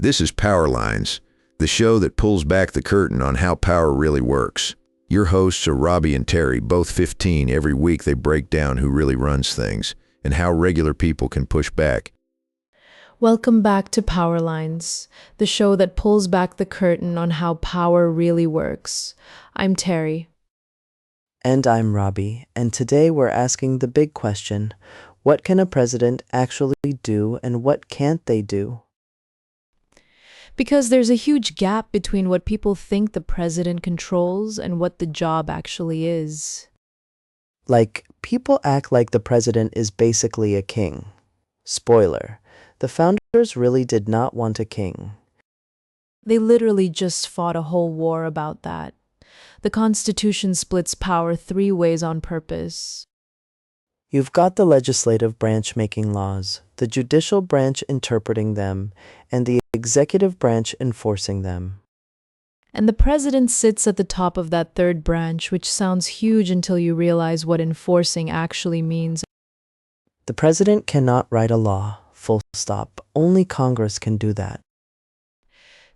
This is Power Lines, the show that pulls back the curtain on how power really works. Your hosts are Robbie and Terry, both 15. Every week they break down who really runs things and how regular people can push back. Welcome back to Power Lines, the show that pulls back the curtain on how power really works. I'm Terry. And I'm Robbie, and today we're asking the big question, what can a president actually do and what can't they do? Because there's a huge gap between what people think the president controls and what the job actually is. Like, people act like the president is basically a king. Spoiler, the founders really did not want a king. They literally just fought a whole war about that. The Constitution splits power 3 ways on purpose. You've got the legislative branch making laws, the judicial branch interpreting them, and the executive branch enforcing them. And the president sits at the top of that third branch, which sounds huge until you realize what enforcing actually means. The president cannot write a law, full stop. Only Congress can do that.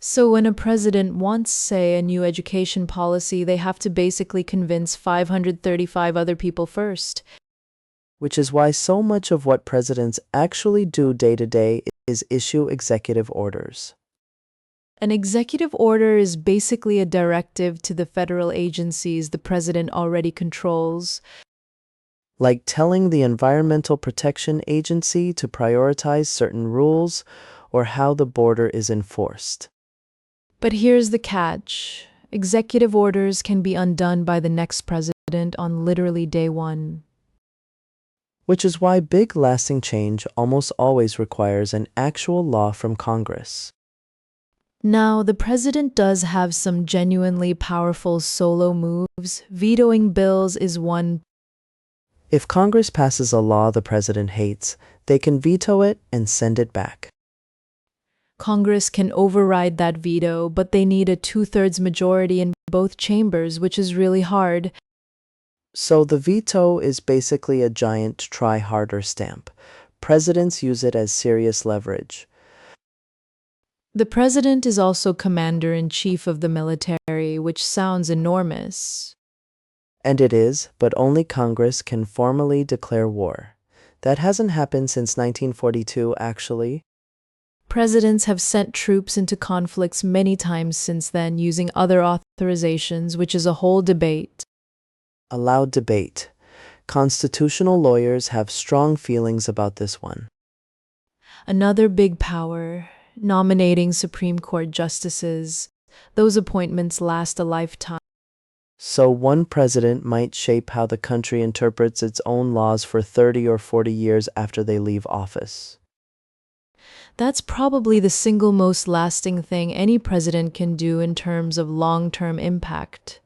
So when a president wants, say, a new education policy, they have to basically convince 535 other people first. Which is why so much of what presidents actually do day to day is issue executive orders. An executive order is basically a directive to the federal agencies the president already controls. Like telling the Environmental Protection Agency to prioritize certain rules or how the border is enforced. But here's the catch. Executive orders can be undone by the next president on literally day one. Which is why big lasting change almost always requires an actual law from Congress. Now, the president does have some genuinely powerful solo moves. Vetoing bills is one. If Congress passes a law the president hates, they can veto it and send it back. Congress can override that veto, but they need a 2/3 majority in both chambers, which is really hard. So the veto is basically a giant try harder stamp. Presidents use it as serious leverage. The president is also commander-in-chief of the military, which sounds enormous. And it is, but only Congress can formally declare war. That hasn't happened since 1942, actually. Presidents have sent troops into conflicts many times since then using other authorizations, which is a whole debate. A loud debate. Constitutional lawyers have strong feelings about this one. Another big power, nominating Supreme Court justices. Those appointments last a lifetime. So one president might shape how the country interprets its own laws for 30 or 40 years after they leave office. That's probably the single most lasting thing any president can do in terms of long-term impact.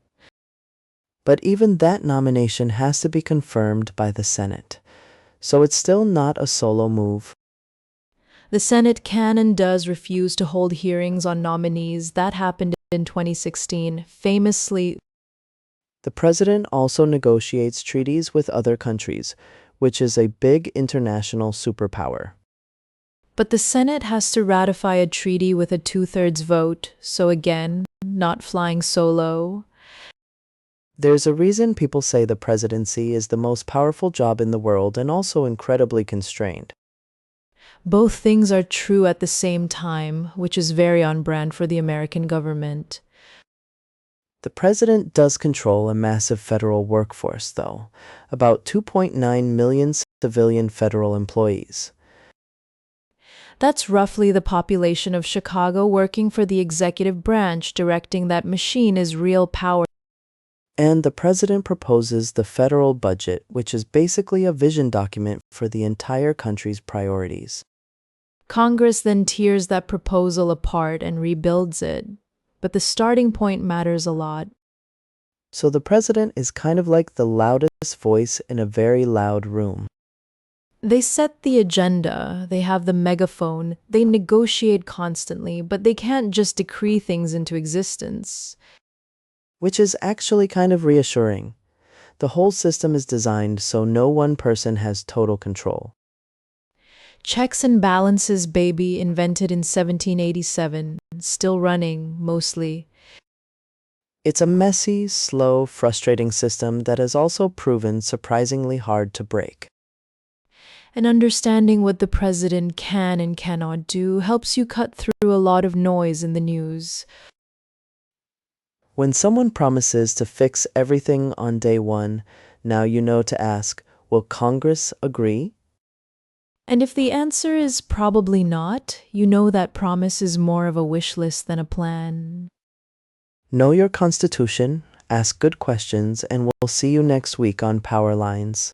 But even that nomination has to be confirmed by the Senate. So it's still not a solo move. The Senate can and does refuse to hold hearings on nominees. That happened in 2016, famously. The president also negotiates treaties with other countries, which is a big international superpower. But the Senate has to ratify a treaty with a 2/3 vote, so again, not flying solo. There's a reason people say the presidency is the most powerful job in the world and also incredibly constrained. Both things are true at the same time, which is very on brand for the American government. The president does control a massive federal workforce, though, about 2.9 million civilian federal employees. That's roughly the population of Chicago working for the executive branch. Directing that machine is real power. And the president proposes the federal budget, which is basically a vision document for the entire country's priorities. Congress then tears that proposal apart and rebuilds it. But the starting point matters a lot. So the president is kind of like the loudest voice in a very loud room. They set the agenda, they have the megaphone, they negotiate constantly, but they can't just decree things into existence. Which is actually kind of reassuring. The whole system is designed so no one person has total control. Checks and balances, baby, invented in 1787, still running, mostly. It's a messy, slow, frustrating system that has also proven surprisingly hard to break. And understanding what the president can and cannot do helps you cut through a lot of noise in the news. When someone promises to fix everything on day one, now you know to ask, will Congress agree? And if the answer is probably not, you know that promise is more of a wish list than a plan. Know your Constitution, ask good questions, and we'll see you next week on Power Lines.